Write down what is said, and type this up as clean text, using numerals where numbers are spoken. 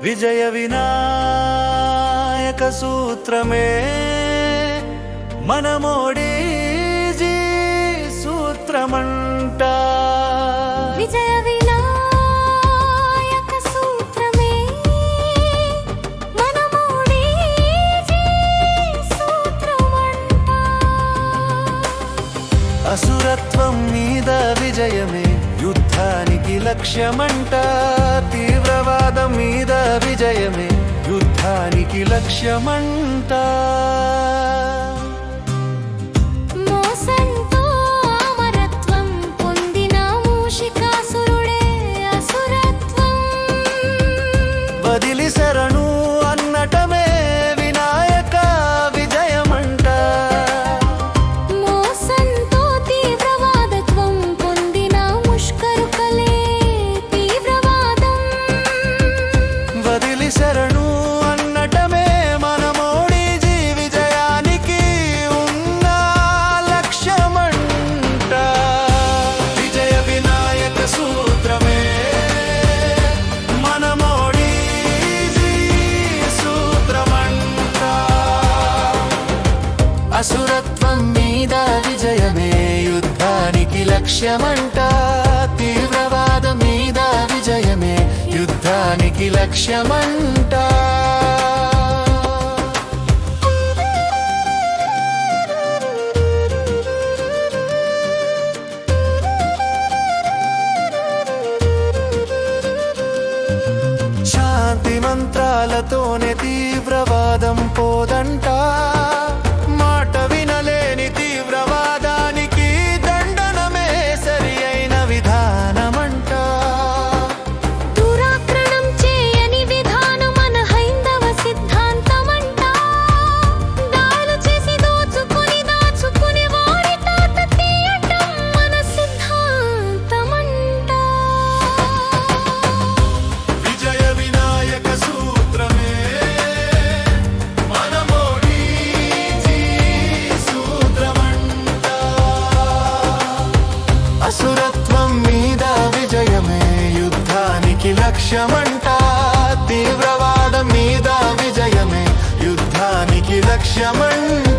విజయ వినాయక సూత్రమే మనమోడీజీ సూత్రమంట. విజయ వినాయక సూత్రమే మనమోడీజీ సూత్రమంట. అసురత్వం మీద విజయమే యుద్ధానికి లక్ష్యమంట. తీవ్రవాదం మీద విజయమే యుద్ధానికి లక్ష్యమంట. మోసంతో అమరత్వం పొందిన మూషికాసురుడే అసురత్వం. వదిలి శరణు అన్నటమే వినాయక విజయమంట. మోసంతో తీవ్రవాదత్వం పొందిన ముష్కరుకలే తీవ్రవాదం. వదిలి శరణు అన్నటమే మనమోడీజీ విజయానికి ఉన్న లక్ష్యమంట. విజయ వినాయక సూత్రమే మనమోడీజీ సూత్రమంట. అసురత్వం మీద విజయమే యుద్ధానికి లక్ష్యమంట. తీవ్రవాదం మీద విజయమే యుద్ధానికి లక్ష్యమంట. శాంతి మంత్రాలతోనే తీవ్రవాదం పోదంట. మాట వినలేని తీవ్రవాదానికి దండనమే సరి అయిన విధానమంట. దురాక్రమణం చేయని విధానం మన హైందవ సిద్ధాంతమంట. దాడులు చేసి దాచుకుని వారి తాత తీయటం మన సిద్ధాంతమంట. విజయ వినాయక సూత్రమే మనమోడీజీ సూత్రమంట. అసురత్వం మీద విజయమే యుద్ధానికి లక్ష్యమంట. తీవ్రవాదం మీద విజయమే యుద్ధానికి లక్ష్యమంట.